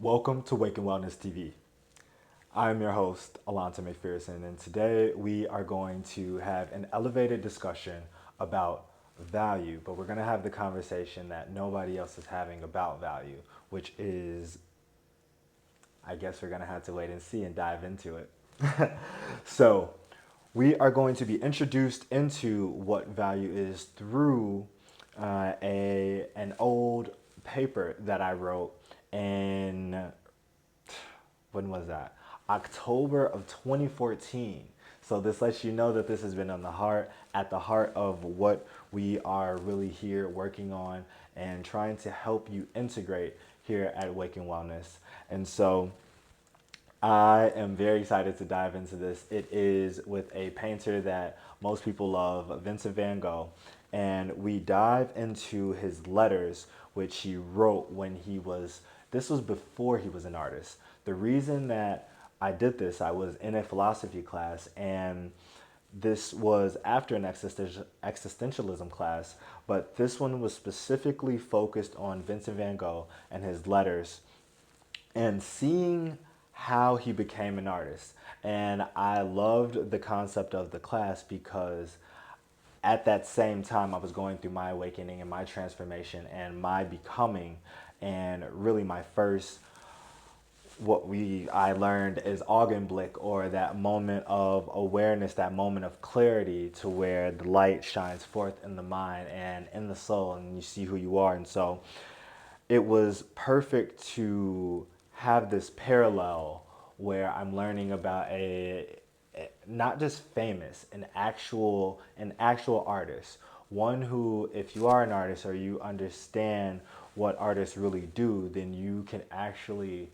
Welcome to Wake and Wellness TV. I'm your host, Alonta McPherson, and today we are going to have an elevated discussion about value, but we're going to have the conversation that nobody else is having about value, which is, I guess we're going to have to wait and see and dive into it. So, we are going to be introduced into what value is through an old paper that I wrote in, when was that? October of 2014. So this lets you know that this has been at the heart of what we are really here working on and trying to help you integrate here at Waking Wellness. And so I am very excited to dive into this. It is with a painter that most people love, Vincent van Gogh. And we dive into his letters, which he wrote when this was before he was an artist. The reason that I did this, I was in a philosophy class, and this was after an existentialism class, but this one was specifically focused on Vincent van Gogh and his letters and seeing how he became an artist. And I loved the concept of the class because at that same time I was going through my awakening and my transformation and my becoming, and really my first, I learned is Augenblick, or that moment of awareness, that moment of clarity, to where the light shines forth in the mind and in the soul, and you see who you are. And so it was perfect to have this parallel where I'm learning about not just famous, an actual artist, one who, if you are an artist or you understand what artists really do, then you can actually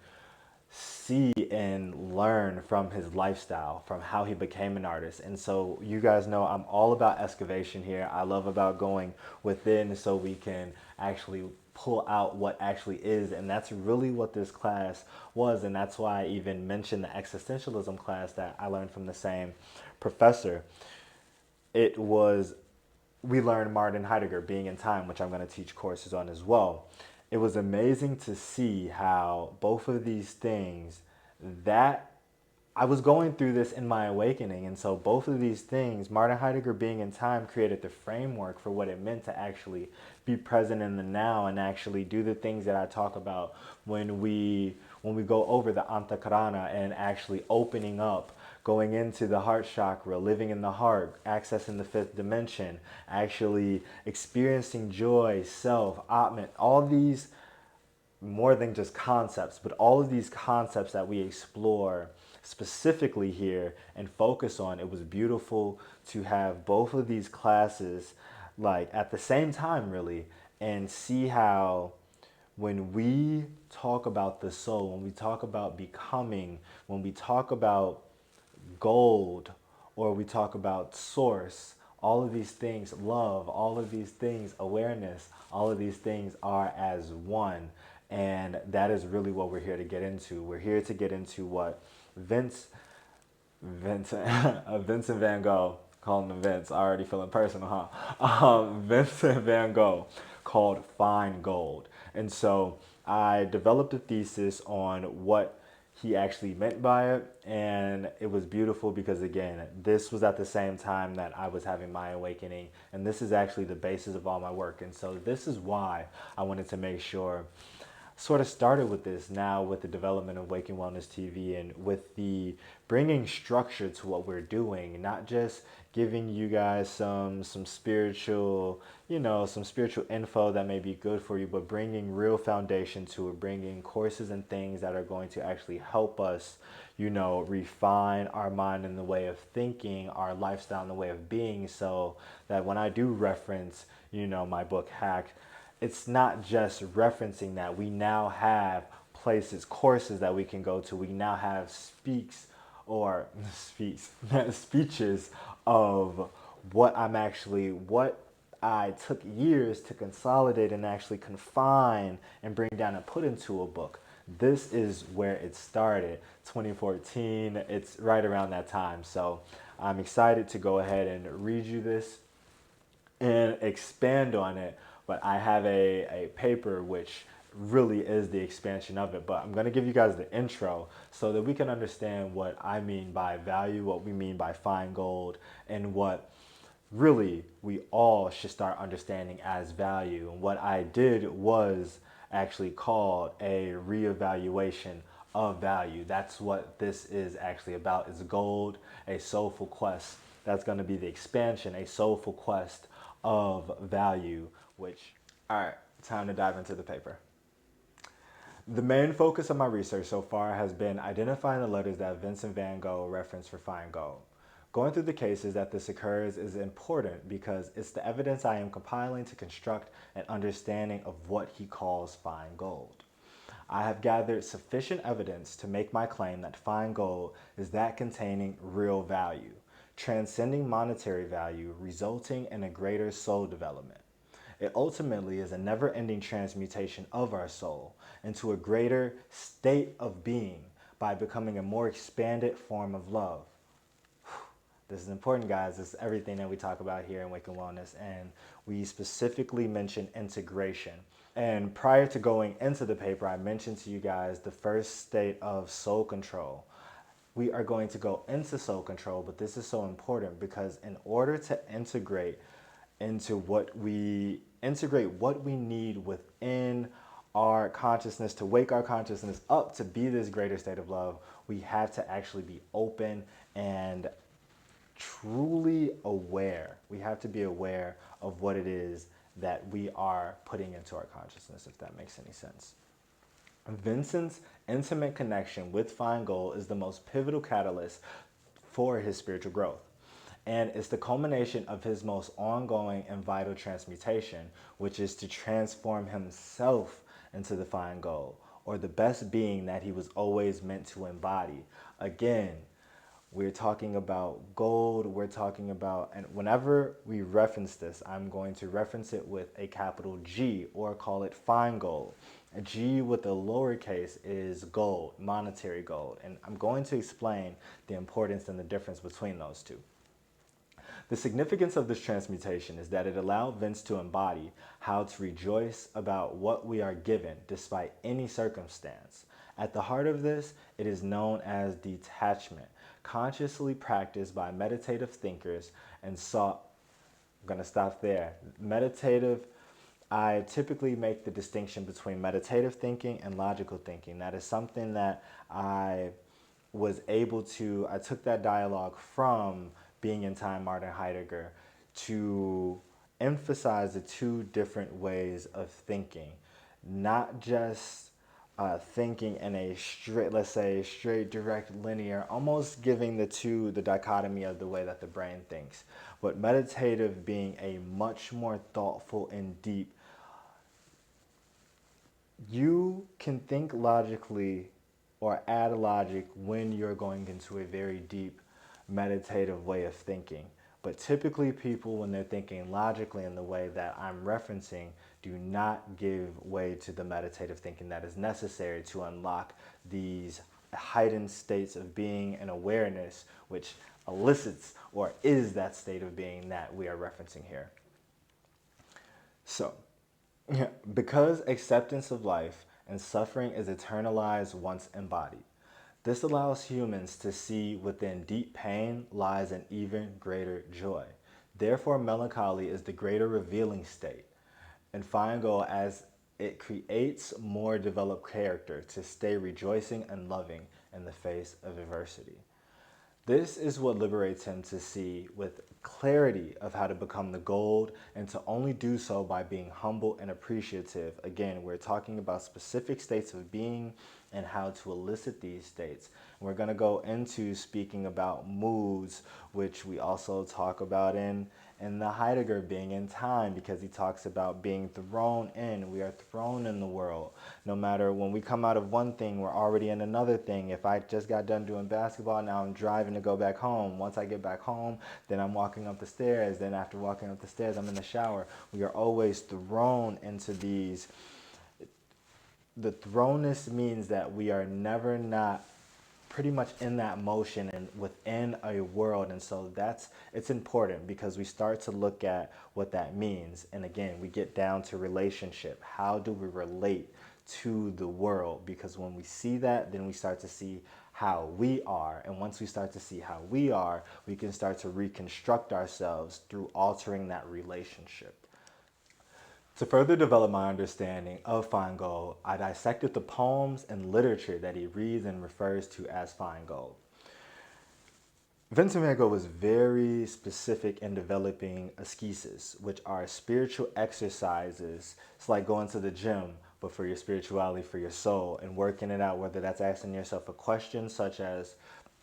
see and learn from his lifestyle, from how he became an artist. And so you guys know I'm all about excavation here. I love about going within so we can actually pull out what actually is. And that's really what this class was. And that's why I even mentioned the existentialism class that I learned from the same professor. It was, we learned Martin Heidegger, Being in Time, which I'm going to teach courses on as well. It was amazing to see how both of these things, that I was going through this in my awakening. And so both of these things, Martin Heidegger, Being in Time, created the framework for what it meant to actually be present in the now and actually do the things that I talk about when we go over the Antakarana and actually opening up, going into the heart chakra, living in the heart, accessing the fifth dimension, actually experiencing joy, self, Atman, all these, more than just concepts, but all of these concepts that we explore specifically here and focus on. It was beautiful to have both of these classes like at the same time, really, and see how when we talk about the soul, when we talk about becoming, when we talk about gold, or we talk about source, all of these things, love, all of these things, awareness, all of these things are as one. And that is really what we're here to get into. We're here to get into what Vincent, Vincent van Gogh, calling him Vince, already feeling personal, huh? Vincent van Gogh called Fine Gold. And so I developed a thesis on what he actually meant by it. And it was beautiful because, again, this was at the same time that I was having my awakening. And this is actually the basis of all my work. And so this is why I wanted to make sure, sort of started with this now with the development of Waking Wellness TV and with the bringing structure to what we're doing, not just giving you guys some spiritual, some spiritual info that may be good for you, but bringing real foundation to it, bringing courses and things that are going to actually help us, refine our mind in the way of thinking, our lifestyle in the way of being, so that when I do reference, my book Hack, it's not just referencing that. We now have places, courses that we can go to. We now have speaks, speeches of what I took years to consolidate and actually confine and bring down and put into a book. This is where it started, 2014. It's right around that time. So I'm excited to go ahead and read you this and expand on it. But I have a paper which really is the expansion of it. But I'm going to give you guys the intro so that we can understand what I mean by value, what we mean by fine gold, and what really we all should start understanding as value. And what I did was actually called a reevaluation of value. That's what this is actually about. It's gold, a soulful quest. That's going to be the expansion, a soulful quest of value, which, all right, time to dive into the paper. The main focus of my research so far has been identifying the letters that Vincent van Gogh referenced for fine gold. Going through the cases that this occurs is important because it's the evidence I am compiling to construct an understanding of what he calls fine gold. I have gathered sufficient evidence to make my claim that fine gold is that containing real value, transcending monetary value, resulting in a greater soul development. It ultimately is a never-ending transmutation of our soul into a greater state of being by becoming a more expanded form of love. This is important, guys. This is everything that we talk about here in Wake and Wellness, and we specifically mention integration. And prior to going into the paper, I mentioned to you guys the first state of soul control. We are going to go into soul control, but this is so important because in order to integrate what we need within our consciousness, to wake our consciousness up to be this greater state of love, we have to actually be open and truly aware. We have to be aware of what it is that we are putting into our consciousness, if that makes any sense. Vincent's intimate connection with fine gold is the most pivotal catalyst for his spiritual growth. And it's the culmination of his most ongoing and vital transmutation, which is to transform himself into the fine gold, or the best being that he was always meant to embody. Again, we're talking about gold, we're talking about, and whenever we reference this, I'm going to reference it with a capital G, or call it fine gold. A G with a lowercase is gold, monetary gold. And I'm going to explain the importance and the difference between those two. The significance of this transmutation is that it allowed Vince to embody how to rejoice about what we are given despite any circumstance. At the heart of this, it is known as detachment, consciously practiced by meditative thinkers and sought. I'm going to stop there. I typically make the distinction between meditative thinking and logical thinking. That is something that I took that dialogue from Being in Time, Martin Heidegger, to emphasize the two different ways of thinking, not just thinking in a straight, let's say, straight, direct, linear, almost giving the dichotomy of the way that the brain thinks, but meditative being a much more thoughtful and deep. You can think logically or add logic when you're going into a very deep meditative way of thinking. But typically people, when they're thinking logically in the way that I'm referencing, do not give way to the meditative thinking that is necessary to unlock these heightened states of being and awareness, which elicits or is that state of being that we are referencing here. So, because acceptance of life and suffering is eternalized once embodied, this allows humans to see within deep pain lies an even greater joy. Therefore, melancholy is the greater revealing state, and fine gold as it creates more developed character to stay rejoicing and loving in the face of adversity. This is what liberates him to see with clarity of how to become the gold, and to only do so by being humble and appreciative. Again, we're talking about specific states of being and how to elicit these states. We're going to go into speaking about moods, which we also talk about in the Heidegger Being in Time, because he talks about being thrown in. We are thrown in the world. No matter when we come out of one thing, we're already in another thing. If I just got done doing basketball, now I'm driving to go back home. Once I get back home, then I'm walking up the stairs. Then after walking up the stairs, I'm in the shower. We are always thrown into these. The thrownness means that we are never not pretty much in that motion and within a world. And so it's important because we start to look at what that means. And again, we get down to relationship. How do we relate to the world, because when we see that, then we start to see how we are. And once we start to see how we are, we can start to reconstruct ourselves through altering that relationship. To further develop my understanding of Feingold, I dissected the poems and literature that he reads and refers to as Feingold. Vincent van Gogh was very specific in developing ascesis, which are spiritual exercises. It's like going to the gym, but for your spirituality, for your soul, and working it out, whether that's asking yourself a question such as,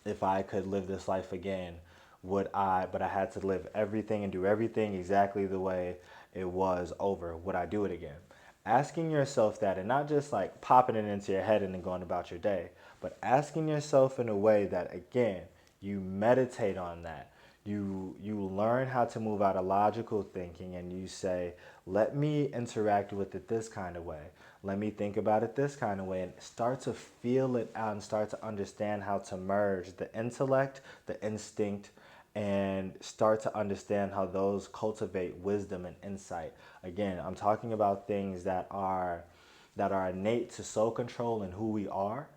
if I could live this life again, would I, but I had to live everything and do everything exactly the way it was over, would I do it again? Asking yourself that, and not just like popping it into your head and then going about your day, but asking yourself in a way that, again, you meditate on that. You learn how to move out of logical thinking, and you say, let me interact with it this kind of way. Let me think about it this kind of way, and start to feel it out and start to understand how to merge the intellect, the instinct, and start to understand how those cultivate wisdom and insight. Again, I'm talking about things that are innate to soul control and who we are.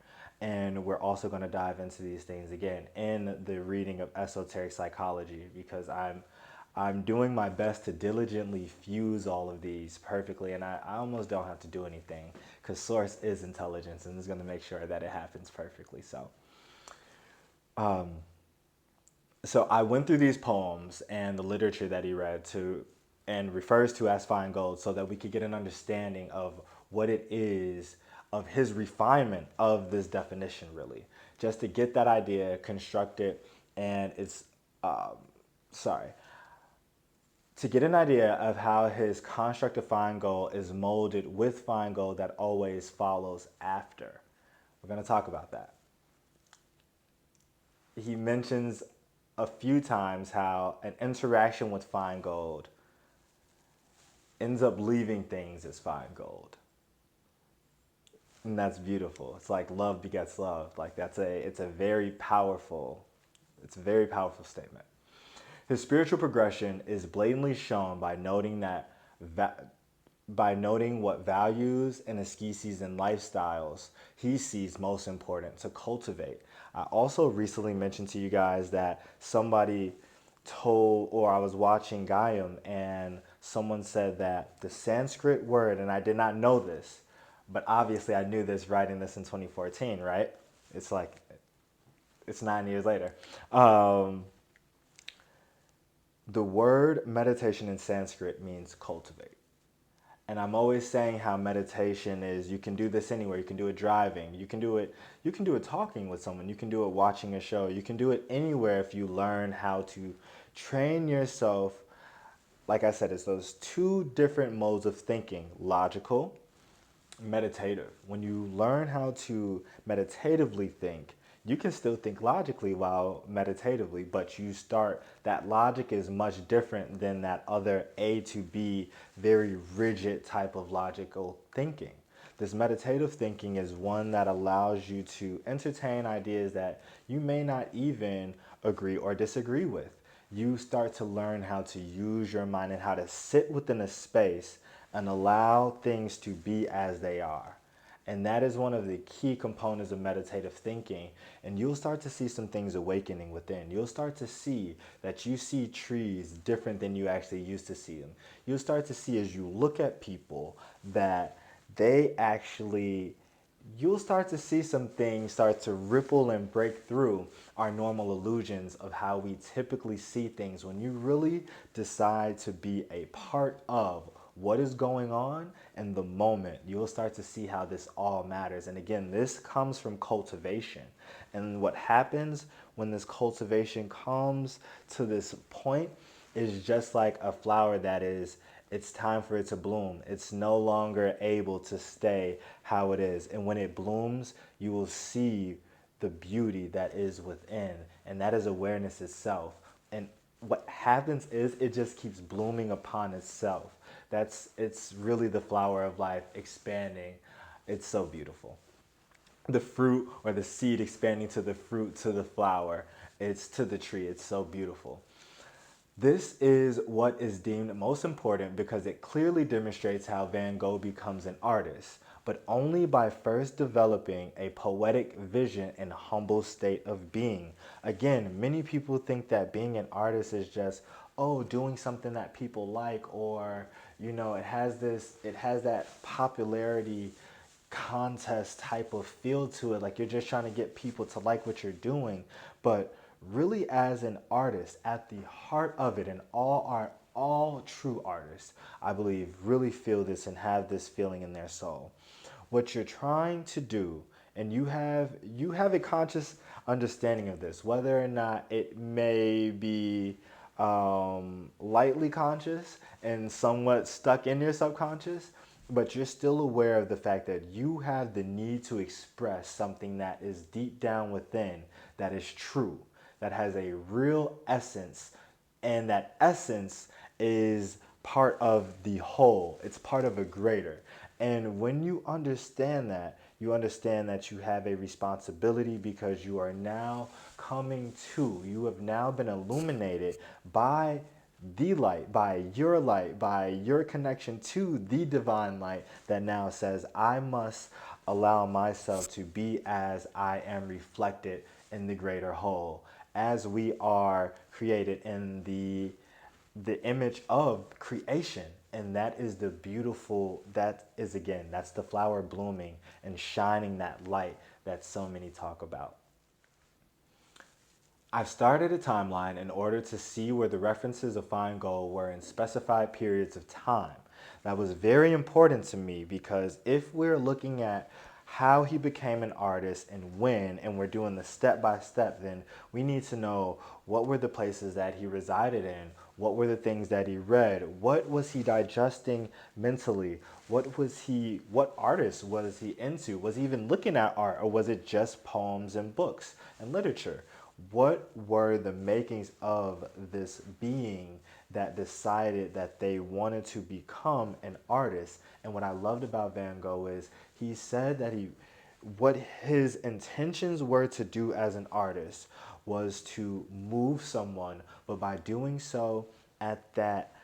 And we're also going to dive into these things again in the reading of esoteric psychology, because I'm doing my best to diligently fuse all of these perfectly, and I almost don't have to do anything, because source is intelligence and is going to make sure that it happens perfectly. So I went through these poems and the literature that he read to and refers to as Feingold, so that we could get an understanding of what it is, of his refinement of this definition, really, just to get that idea, construct it, and it's sorry, to get an idea of how his construct of Feingold is molded with Feingold that always follows after. We're going to talk about that. He mentions a few times how an interaction with Feingold ends up leaving things as Feingold. And that's beautiful. It's like love begets love. Like it's a very powerful, it's a very powerful statement. His spiritual progression is blatantly shown by noting by noting what values and asceses and lifestyles he sees most important to cultivate. I also recently mentioned to you guys that somebody told, or I was watching Gaiam, and someone said that the Sanskrit word, and I did not know this, but obviously I knew this writing this in 2014, right? It's like, it's 9 years later. The word meditation in Sanskrit means cultivate. And I'm always saying how meditation is, you can do this anywhere. You can do it driving. You can do it talking with someone. You can do it watching a show. You can do it anywhere if you learn how to train yourself. Like I said, it's those two different modes of thinking, logical, meditative. When you learn how to meditatively think, you can still think logically while meditatively, but you start, that logic is much different than that other A to B, very rigid type of logical thinking. This meditative thinking is one that allows you to entertain ideas that you may not even agree or disagree with. You start to learn how to use your mind and how to sit within a space and allow things to be as they are. And that is one of the key components of meditative thinking. And you'll start to see some things awakening within. You'll start to see that you see trees different than you actually used to see them. You'll start to see, as you look at people, that they actually, you'll start to see some things start to ripple and break through our normal illusions of how we typically see things. When you really decide to be a part of what is going on in the moment, you'll start to see how this all matters. And again, this comes from cultivation. And what happens when this cultivation comes to this point is just like a flower that is, it's time for it to bloom. It's no longer able to stay how it is. And when it blooms, you will see the beauty that is within. And that is awareness itself. And what happens is it just keeps blooming upon itself. It's really the flower of life expanding. It's so beautiful. The fruit, or the seed expanding to the fruit, to the flower, it's to the tree. It's so beautiful. This is what is deemed most important because it clearly demonstrates how Van Gogh becomes an artist. but only by first developing a poetic vision and humble state of being. Again, many people think that being an artist is just, oh, doing something that people like, or, it has that popularity contest type of feel to it, like you're just trying to get people to like what you're doing. But really, as an artist, at the heart of it, and all true artists, I believe, really feel this and have this feeling in their soul. What you're trying to do, and you have a conscious understanding of this, whether or not it may be lightly conscious and somewhat stuck in your subconscious, but you're still aware of the fact that you have the need to express something that is deep down within, that is true, that has a real essence, and that essence is part of the whole. It's part of a greater. And when you understand that you have a responsibility, because you are now you have now been illuminated by the light, by your connection to the divine light that now says, I must allow myself to be as I am reflected in the greater whole, as we are created in the image of creation. And that is the beautiful, that's the flower blooming and shining that light that so many talk about. I've started a timeline in order to see where the references of Fine Gold were in specified periods of time. That was very important to me, because if we're looking at how he became an artist and when, and we're doing the step by step, then we need to know what were the places that he resided in, what were the things that he read, what was he digesting mentally, what artists was he into, was he even looking at art, or was it just poems and books and literature? What were the makings of this being that decided that they wanted to become an artist? And what I loved about Van Gogh is he said that what his intentions were to do as an artist was to move someone, but by doing so at that,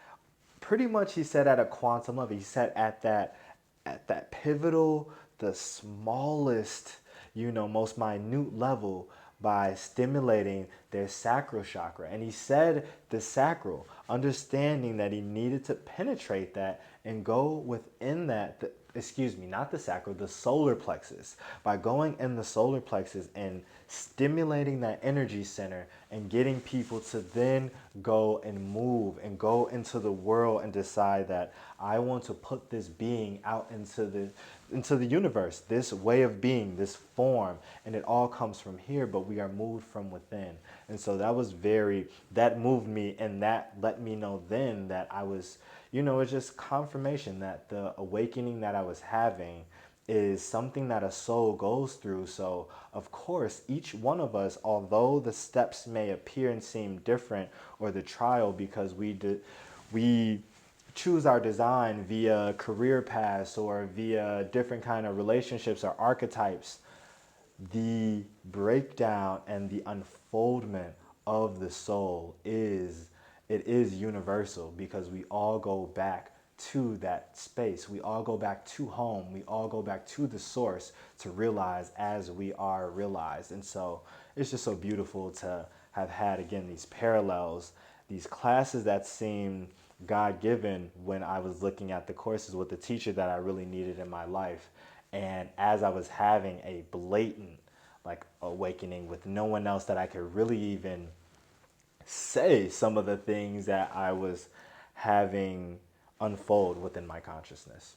pretty much he said at a quantum level, he said at that pivotal, the smallest, most minute level, by stimulating their sacral chakra. And he said the sacral, understanding that he needed to penetrate that and go within that, excuse me, not the sacral, the solar plexus. By going in the solar plexus and stimulating that energy center and getting people to then go and move and go into the world and decide that I want to put this being out into the universe, this way of being, this form, and it all comes from here, but we are moved from within. And so that moved me, and that let me know then that I was, it's just confirmation that the awakening that I was having is something that a soul goes through. So of course, each one of us, although the steps may appear and seem different, or the trial, because we choose our design via career paths or via different kind of relationships or archetypes, the breakdown and the unfoldment of the soul is universal, because we all go back to that space. We all go back to home. We all go back to the source to realize as we are realized. And so it's just so beautiful to have had, again, these parallels, these classes that seem God-given when I was looking at the courses with the teacher that I really needed in my life. And as I was having a blatant awakening with no one else that I could really even say some of the things that I was having unfold within my consciousness.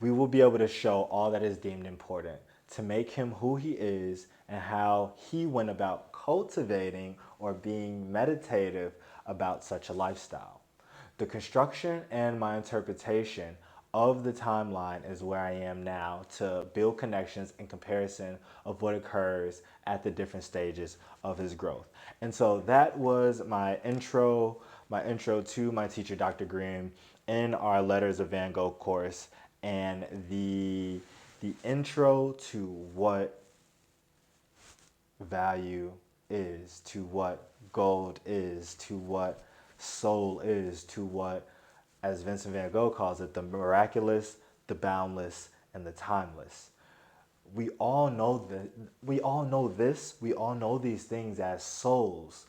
We will be able to show all that is deemed important to make him who he is, and how he went about cultivating or being meditative about such a lifestyle. The construction and my interpretation of the timeline is where I am now, to build connections in comparison of what occurs at the different stages of his growth. And so that was my intro to my teacher, Dr. Green, in our Letters of Van Gogh course, and the intro to what value is, to what gold is, to what soul is, to what, as Vincent van Gogh calls it, the miraculous, the boundless, and the timeless. We all know that we all know this, we all know these things as souls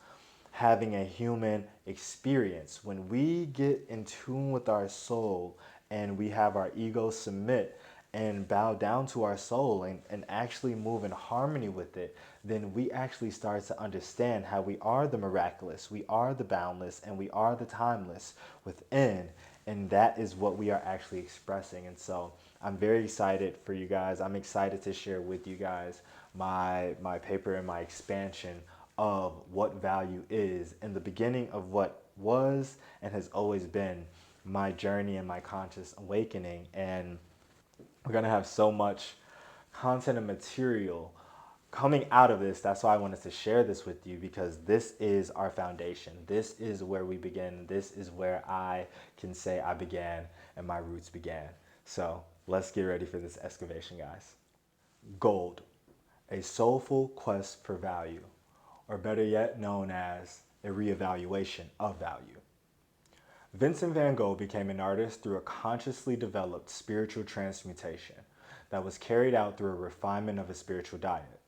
having a human experience. When we get in tune with our soul and we have our ego submit and bow down to our soul and actually move in harmony with it, then we actually start to understand how we are the miraculous, we are the boundless, and we are the timeless within. And that is what we are actually expressing. And so I'm very excited for you guys. I'm excited to share with you guys my paper and my expansion of what value is in the beginning of what was and has always been my journey and my conscious awakening. And we're going to have so much content and material coming out of this. That's why I wanted to share this with you, because this is our foundation. This is where we begin. This is where I can say I began and my roots began. So let's get ready for this excavation, guys. Gold, a soulful quest for value, or better yet, known as a reevaluation of value. Vincent van Gogh became an artist through a consciously developed spiritual transmutation that was carried out through a refinement of a spiritual diet,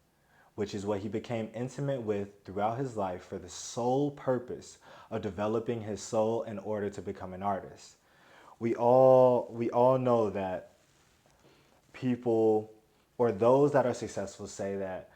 which is what he became intimate with throughout his life for the sole purpose of developing his soul in order to become an artist. We all know that people, or those that are successful, say that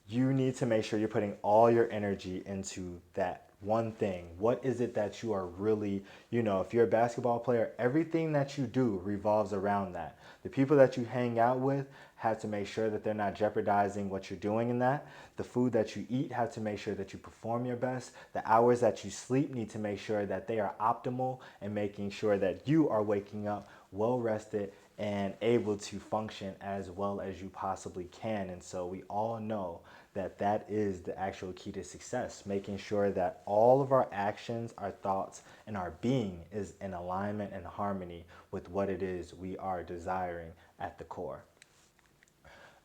you need to make sure you're putting all your energy into that one thing. What is it that you are really, if you're a basketball player, everything that you do revolves around that. The people that you hang out with have to make sure that they're not jeopardizing what you're doing in that. The food that you eat have to make sure that you perform your best. The hours that you sleep need to make sure that they are optimal, and making sure that you are waking up well rested and able to function as well as you possibly can. And so we all know that that is the actual key to success, making sure that all of our actions, our thoughts, and our being is in alignment and harmony with what it is we are desiring at the core.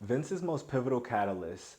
Vince's most pivotal catalyst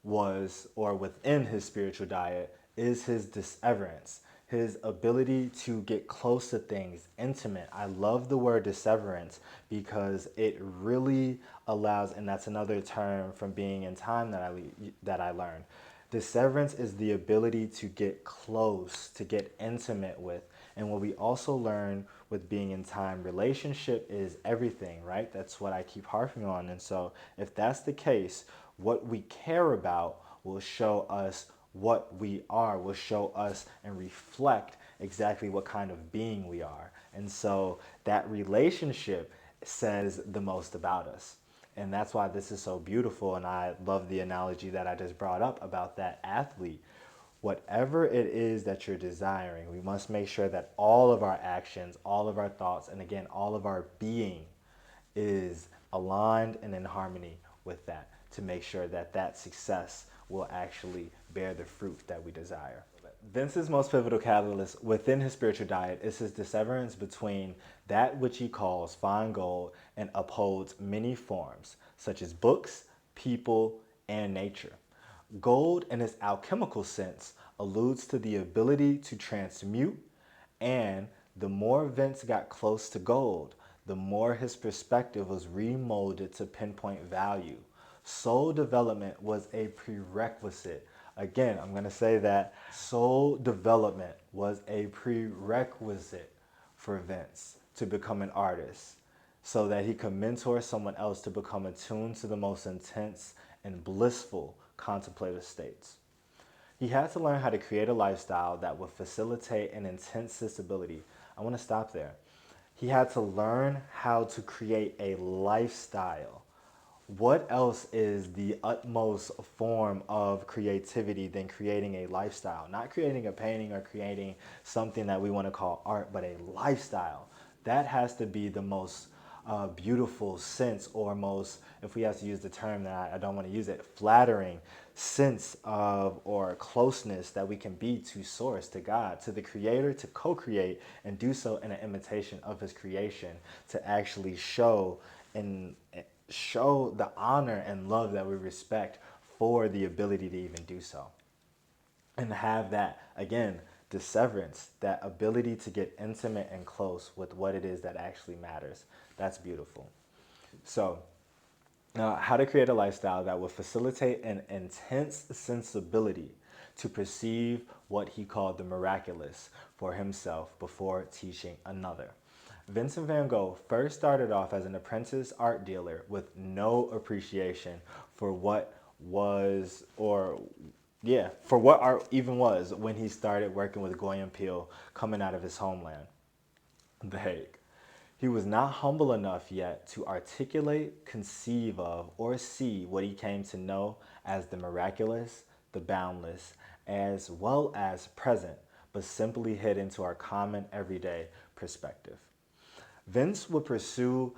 was, or within his spiritual diet, is his disseverance, his ability to get close to things, intimate. I love the word disseverance because it really allows, and that's another term from being in time that I learned. Disseverance is the ability to get close, to get intimate with. And what we also learn with being in time, relationship is everything, right? That's what I keep harping on. And so if that's the case, what we care about will show us what we are, will show us and reflect exactly what kind of being we are. And so that relationship says the most about us. And that's why this is so beautiful. And I love the analogy that I just brought up about that athlete. Whatever it is that you're desiring, we must make sure that all of our actions, all of our thoughts, and again, all of our being is aligned and in harmony with that, to make sure that that success will actually bear the fruit that we desire. Vince's most pivotal catalyst within his spiritual diet is his disseverance between that which he calls fine gold and upholds many forms, such as books, people, and nature. Gold, in its alchemical sense, alludes to the ability to transmute, and the more Vince got close to gold, the more his perspective was remolded to pinpoint value. Soul development was a prerequisite. Again, I'm going to say that soul development was a prerequisite for Vince to become an artist, so that he could mentor someone else to become attuned to the most intense and blissful contemplative states. He had to learn how to create a lifestyle that would facilitate an intense stability. I want to stop there. He had to learn how to create a lifestyle. What else is the utmost form of creativity than creating a lifestyle? Not creating a painting or creating something that we want to call art, but a lifestyle. That has to be the most beautiful sense, or most, if we have to use the term that I don't want to use it, flattering sense of, or closeness that we can be to source, to God, to the creator, to co-create and do so in an imitation of his creation, to actually show the honor and love that we respect for the ability to even do so. And have that, again, disseverance, that ability to get intimate and close with what it is that actually matters, That's beautiful. So, how to create a lifestyle that will facilitate an intense sensibility to perceive what he called the miraculous for himself before teaching another. Vincent van Gogh first started off as an apprentice art dealer with no appreciation for what was, or yeah, for what art even was when he started working with Goya Peel coming out of his homeland, The Hague. He was not humble enough yet to articulate, conceive of, or see what he came to know as the miraculous, the boundless, as well as present, but simply hidden to our common everyday perspective. Vince would pursue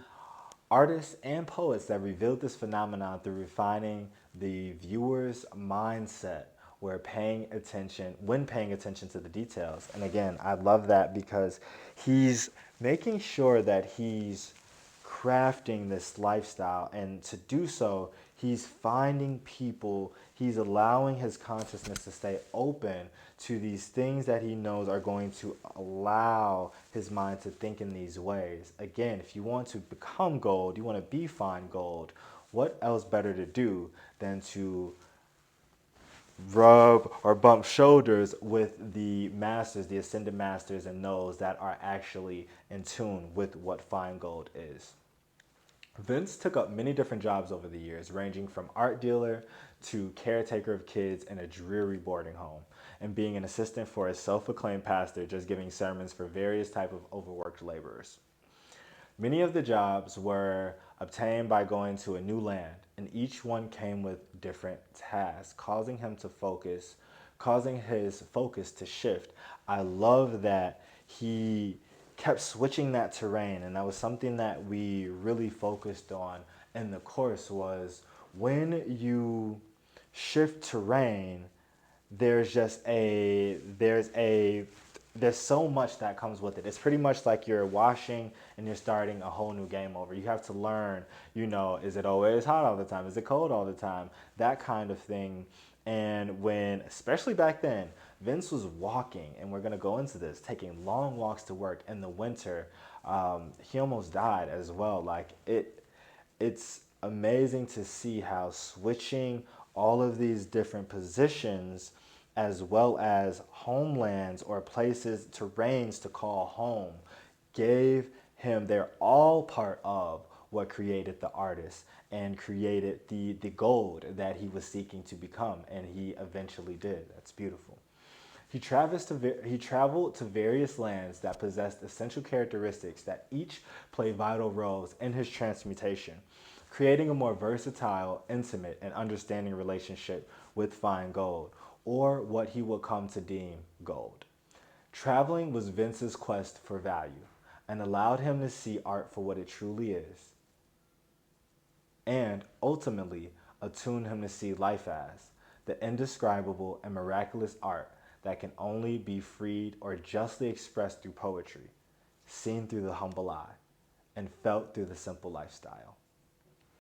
artists and poets that revealed this phenomenon through refining the viewer's mindset when paying attention to the details. And again, I love that because he's making sure that he's crafting this lifestyle, and to do so he's finding people, he's allowing his consciousness to stay open to these things that he knows are going to allow his mind to think in these ways. Again, if you want to become gold, you want to be fine gold, what else better to do than to rub or bump shoulders with the masters, the ascended masters, and those that are actually in tune with what fine gold is. Vince took up many different jobs over the years, ranging from art dealer to caretaker of kids in a dreary boarding home, and being an assistant for a self-acclaimed pastor just giving sermons for various type of overworked laborers. Many of the jobs were obtained by going to a new land, and each one came with different tasks, causing his focus to shift. I love that he kept switching that terrain, and that was something that we really focused on in the course was when you shift terrain, there's so much that comes with it. It's pretty much like you're washing and you're starting a whole new game over. You have to learn, is it always hot all the time? Is it cold all the time? That kind of thing. And when, especially back then, Vince was walking, and we're going to go into this, taking long walks to work in the winter. He almost died as well. It's amazing to see how switching all of these different positions as well as homelands or places, terrains to call home, gave him, they're all part of what created the artist and created the gold that he was seeking to become, and he eventually did. That's beautiful. He traveled to various lands that possessed essential characteristics that each play vital roles in his transmutation, creating a more versatile, intimate, and understanding relationship with fine gold, or what he would come to deem gold. Traveling was Vince's quest for value and allowed him to see art for what it truly is, and ultimately attuned him to see life as the indescribable and miraculous art that can only be freed or justly expressed through poetry, seen through the humble eye, and felt through the simple lifestyle.